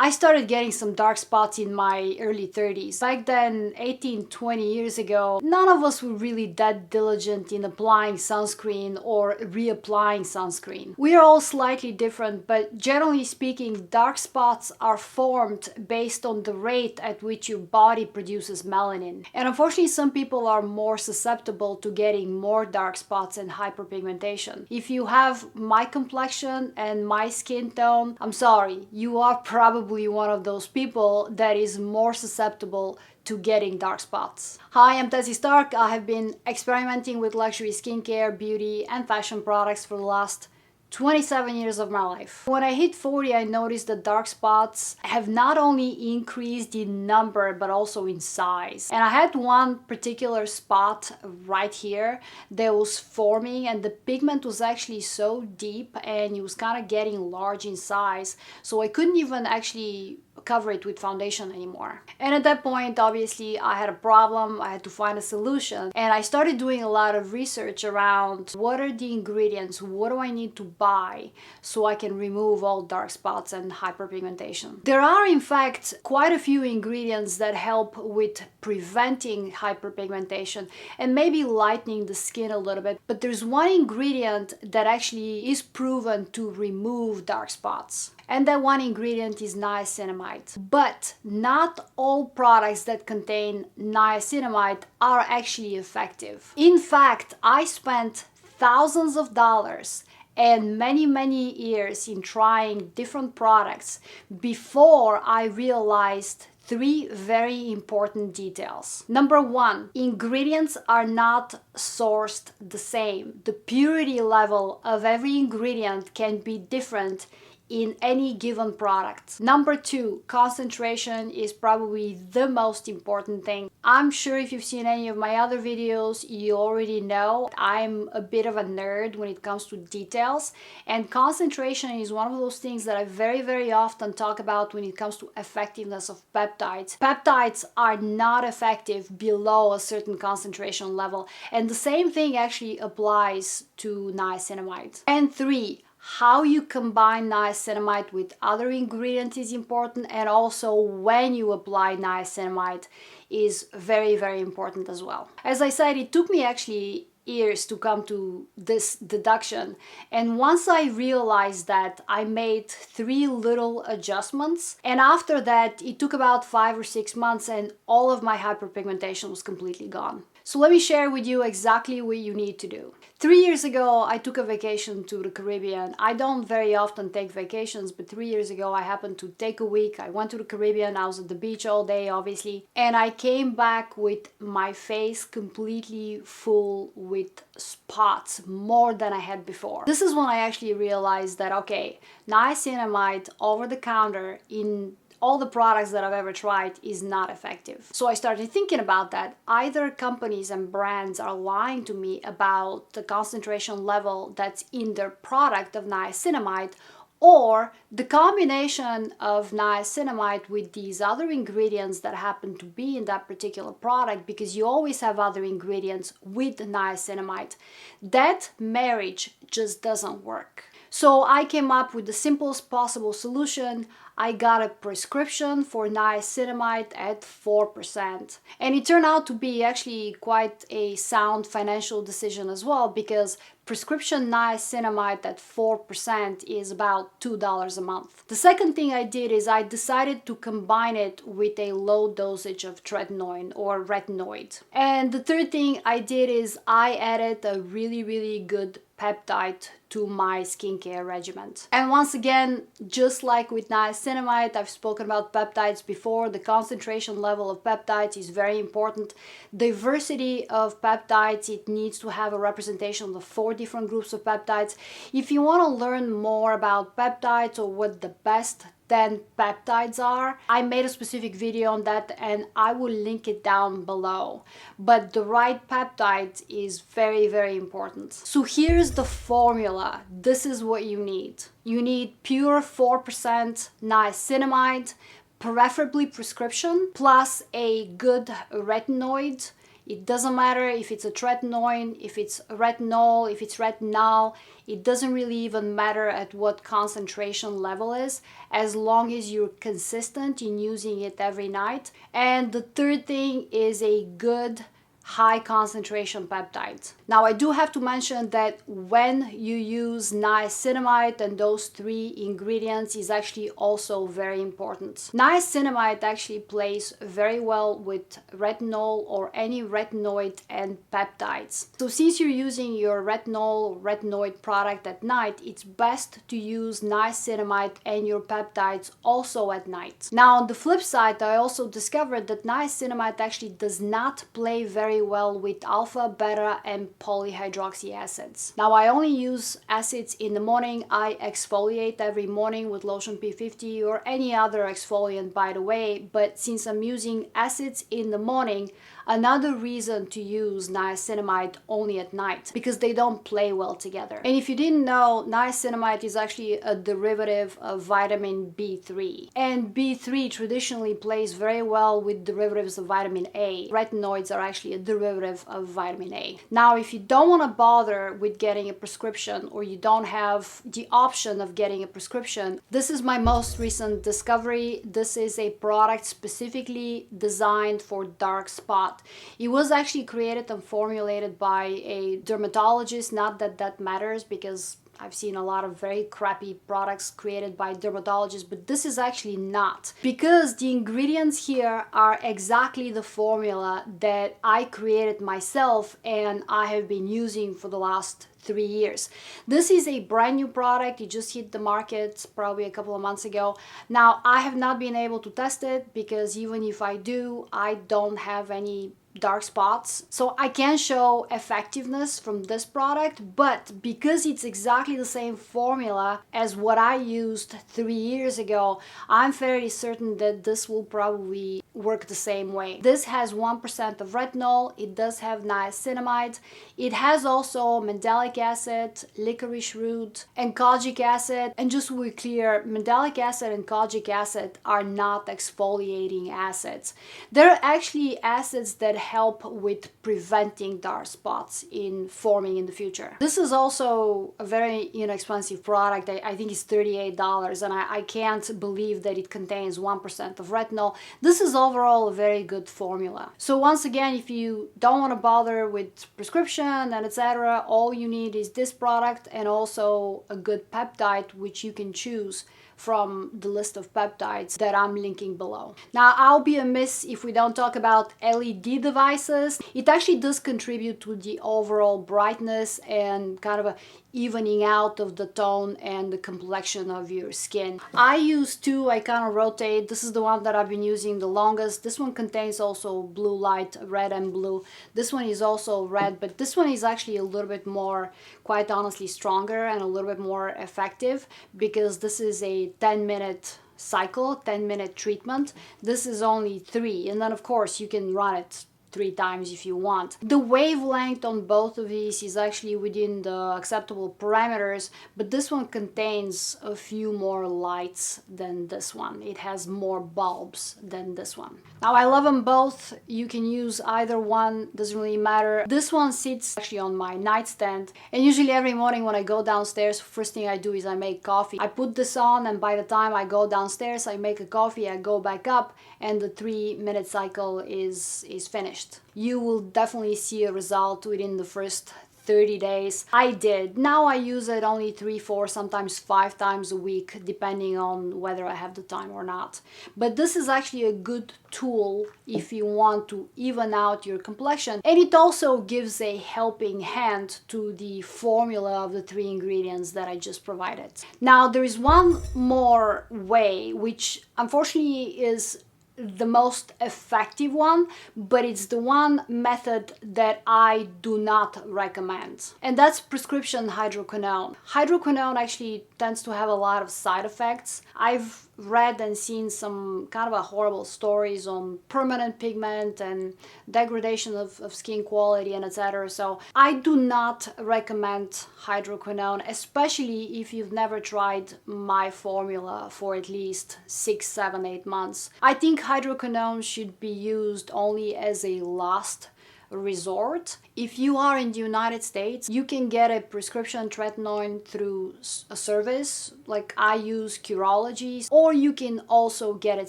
I started getting some dark spots in my early 30s. Back then, 18, 20 years ago, none of us were really that diligent in applying sunscreen or reapplying sunscreen. We are all slightly different, but generally speaking, dark spots are formed based on the rate at which your body produces melanin. And unfortunately, some people are more susceptible to getting more dark spots and hyperpigmentation. If you have my complexion and my skin tone, I'm sorry, you are probably one of those people that is more susceptible to getting dark spots. Hi, I'm Desi Stark. I have been experimenting with luxury skincare, beauty, and fashion products for the last 27 years of my life. When I hit 40, I noticed that dark spots have not only increased in number, but also in size. And I had one particular spot right here that was forming, and the pigment was actually so deep and it was kind of getting large in size. So I couldn't even actually cover it with foundation anymore. And at that point, obviously, I had a problem. I had to find a solution. And I started doing a lot of research around what are the ingredients, what do I need to buy so I can remove all dark spots and hyperpigmentation. There are, in fact, quite a few ingredients that help with preventing hyperpigmentation and maybe lightening the skin a little bit. But there's one ingredient that actually is proven to remove dark spots. And that one ingredient is niacinamide. But not all products that contain niacinamide are actually effective. In fact, I spent thousands of dollars and many years in trying different products before I realized three very important details. Number one, ingredients are not sourced the same. The purity level of every ingredient can be different in any given product. Number two, concentration is probably the most important thing. I'm sure if you've seen any of my other videos, you already know I'm a bit of a nerd when it comes to details, and concentration is one of those things that I very often talk about when it comes to effectiveness of peptides. Peptides are not effective below a certain concentration level, and the same thing actually applies to niacinamide. And three, how you combine niacinamide with other ingredients is important, and also when you apply niacinamide is very important as well. As I said, it took me actually years to come to this deduction, and once I realized that, I made three little adjustments, and after that it took about 5 or 6 months and all of my hyperpigmentation was completely gone. So let me share with you exactly what you need to do. 3 years ago, I took a vacation to the Caribbean. I don't very often take vacations, but 3 years ago, I happened to take a week. I went to the Caribbean. I was at the beach all day, obviously. And I came back with my face completely full with spots, more than I had before. This is when I actually realized that, okay, niacinamide over the counter in all the products that I've ever tried is not effective. So I started thinking about that. Either companies and brands are lying to me about the concentration level that's in their product of niacinamide, or the combination of niacinamide with these other ingredients that happen to be in that particular product, because you always have other ingredients with niacinamide. That marriage just doesn't work. So I came up with the simplest possible solution. I got a prescription for niacinamide at 4%. And it turned out to be actually quite a sound financial decision as well, because prescription niacinamide at 4% is about $2 a month. The second thing I did is I decided to combine it with a low dosage of tretinoin or retinoid. And the third thing I did is I added a really good peptide to my skincare regimen. And once again, just like with niacinamide, I've spoken about peptides before. The concentration level of peptides is very important. Diversity of peptides, it needs to have a representation of the 4 different groups of peptides. If you want to learn more about peptides or what the best 10 peptides are, I made a specific video on that and I will link it down below. But the right peptide is very important. So here's the formula. This is what you need. You need pure 4% niacinamide, preferably prescription, plus a good retinoid. It doesn't matter if it's a tretinoin, if it's retinol, if it's retinol. It doesn't really even matter at what concentration level is, as long as you're consistent in using it every night. And the third thing is a good high concentration peptides. Now I do have to mention that when you use niacinamide, and those three ingredients is actually also very important. Niacinamide actually plays very well with retinol or any retinoid and peptides. So since you're using your retinol retinoid product at night, it's best to use niacinamide and your peptides also at night. Now on the flip side, I also discovered that niacinamide actually does not play very well with alpha, beta, and polyhydroxy acids. Now I only use acids in the morning. I exfoliate every morning with lotion P50 or any other exfoliant, by the way, but since I'm using acids in the morning, another reason to use niacinamide only at night, because they don't play well together. And if you didn't know, niacinamide is actually a derivative of vitamin B3. And B3 traditionally plays very well with derivatives of vitamin A. Retinoids are actually a derivative of vitamin A. Now, if you don't want to bother with getting a prescription, or you don't have the option of getting a prescription, this is my most recent discovery. This is a product specifically designed for dark spot. It was actually created and formulated by a dermatologist. Not that that matters, because I've seen a lot of very crappy products created by dermatologists, but this is actually not. Because the ingredients here are exactly the formula that I created myself and I have been using for the last 3 years. This is a brand new product. It just hit the market probably a couple of months ago. Now, I have not been able to test it, because even if I do, I don't have any dark spots. So I can show effectiveness from this product, but because it's exactly the same formula as what I used 3 years ago, I'm fairly certain that this will probably work the same way. This has 1% of retinol. It does have niacinamide. It has also mandelic acid, licorice root, and kojic acid. And just to be clear, mandelic acid and kojic acid are not exfoliating acids. They're actually acids that help with preventing dark spots in forming in the future. This is also a very inexpensive product. I think it's $38, and I can't believe that it contains 1% of retinol. This is overall a very good formula. So once again, if you don't want to bother with prescription and etc., all you need is this product and also a good peptide, which you can choose from the list of peptides that I'm linking below. Now, I'll be amiss if we don't talk about LED devices. It actually does contribute to the overall brightness and kind of a evening out of the tone and the complexion of your skin. I use two. I kind of rotate. This is the one that I've been using the longest. This one contains also blue light, red and blue. This one is also red, but this one is actually a little bit more, quite honestly, stronger and a little bit more effective, because this is a 10-minute cycle, 10-minute treatment. This is only 3, and then of course you can run it 3 times if you want. The wavelength on both of these is actually within the acceptable parameters, but this one contains a few more lights than this one. It has more bulbs than this one. Now, I love them both. You can use either one, doesn't really matter. This one sits actually on my nightstand, and usually every morning when I go downstairs, first thing I do is I make coffee. I put this on, and by the time I go downstairs, I make a coffee, I go back up, and the 3-minute cycle is finished. You will definitely see a result within the first 30 days. I did. Now I use it only 3, 4, sometimes 5 times a week, depending on whether I have the time or not. But this is actually a good tool if you want to even out your complexion. And it also gives a helping hand to the formula of the 3 ingredients that I just provided. Now, there is one more way, which unfortunately is the most effective one, but it's the one method that I do not recommend, and that's prescription hydroquinone. Hydroquinone actually tends to have a lot of side effects. I've read and seen some kind of a horrible stories on permanent pigment and degradation of skin quality and etc. So I do not recommend hydroquinone, especially if you've never tried my formula for at least 6, 7, 8 months. I think hydroquinone should be used only as a last resort. If you are in the United States, you can get a prescription tretinoin through a service, like I use Curology, or you can also get it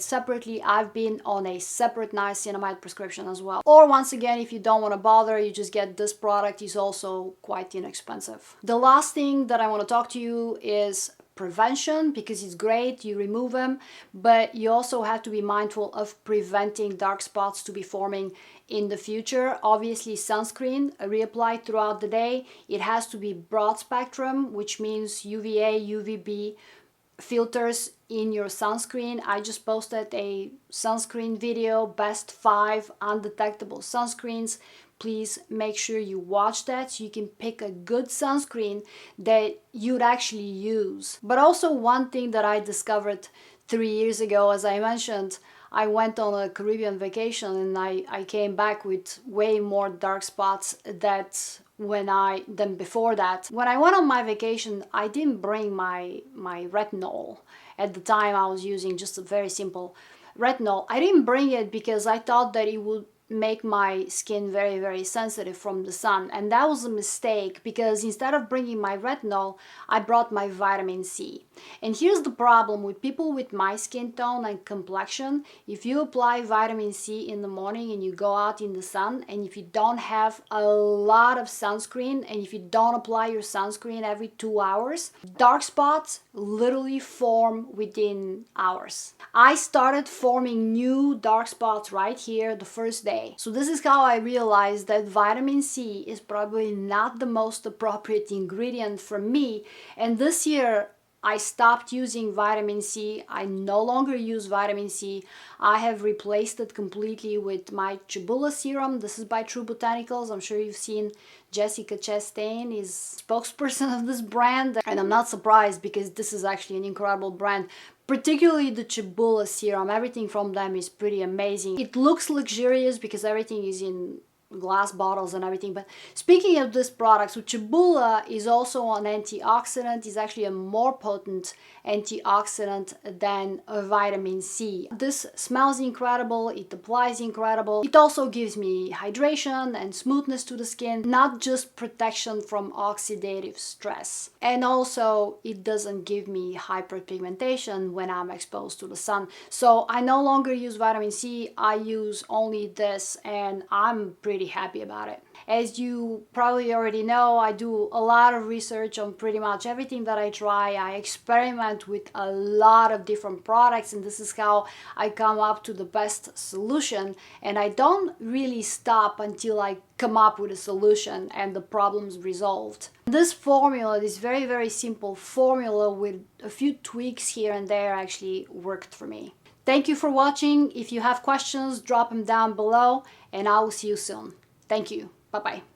separately. I've been on a separate niacinamide prescription as well. Or once again, if you don't want to bother, you just get this product. It's also quite inexpensive. The last thing that I want to talk to you is prevention, because it's great, you remove them, but you also have to be mindful of preventing dark spots to be forming in the future. Obviously, sunscreen reapplied throughout the day. It has to be broad spectrum, which means UVA, UVB filters in your sunscreen. I just posted a sunscreen video, best 5 undetectable sunscreens. Please make sure you watch that so you can pick a good sunscreen that you'd actually use. But also, one thing that I discovered 3 years ago, as I mentioned, I went on a Caribbean vacation and I came back with way more dark spots than before that. When I went on my vacation, I didn't bring my retinol. At the time, I was using just a very simple retinol. I didn't bring it because I thought that it would make my skin very, very sensitive from the sun, and that was a mistake, because instead of bringing my retinol, I brought my vitamin C. And here's the problem with people with my skin tone and complexion: if you apply vitamin C in the morning and you go out in the sun, and if you don't have a lot of sunscreen, and if you don't apply your sunscreen every 2 hours, dark spots literally form within hours. I started forming new dark spots right here the first day. So this is how I realized that vitamin C is probably not the most appropriate ingredient for me. And this year, I stopped using vitamin C. I no longer use vitamin C. I have replaced it completely with my Chibula serum. This is by True Botanicals. I'm sure you've seen Jessica Chastain is spokesperson of this brand. And I'm not surprised, because this is actually an incredible brand. Particularly the Chibula serum. Everything from them is pretty amazing. It looks luxurious because everything is in glass bottles and everything. But speaking of this product, so Chibula is also an antioxidant. It's actually a more potent antioxidant than a vitamin C. This smells incredible, it applies incredible. It also gives me hydration and smoothness to the skin, not just protection from oxidative stress. And also, it doesn't give me hyperpigmentation when I'm exposed to the sun. So I no longer use vitamin C, I use only this, and I'm pretty happy about it. As you probably already know, I do a lot of research on pretty much everything that I try. I experiment with a lot of different products, and this is how I come up to the best solution. And I don't really stop until I come up with a solution and the problem's resolved. This formula, this very, very simple formula with a few tweaks here and there, actually worked for me. Thank you for watching. If you have questions, drop them down below, and I will see you soon. Thank you. Bye-bye.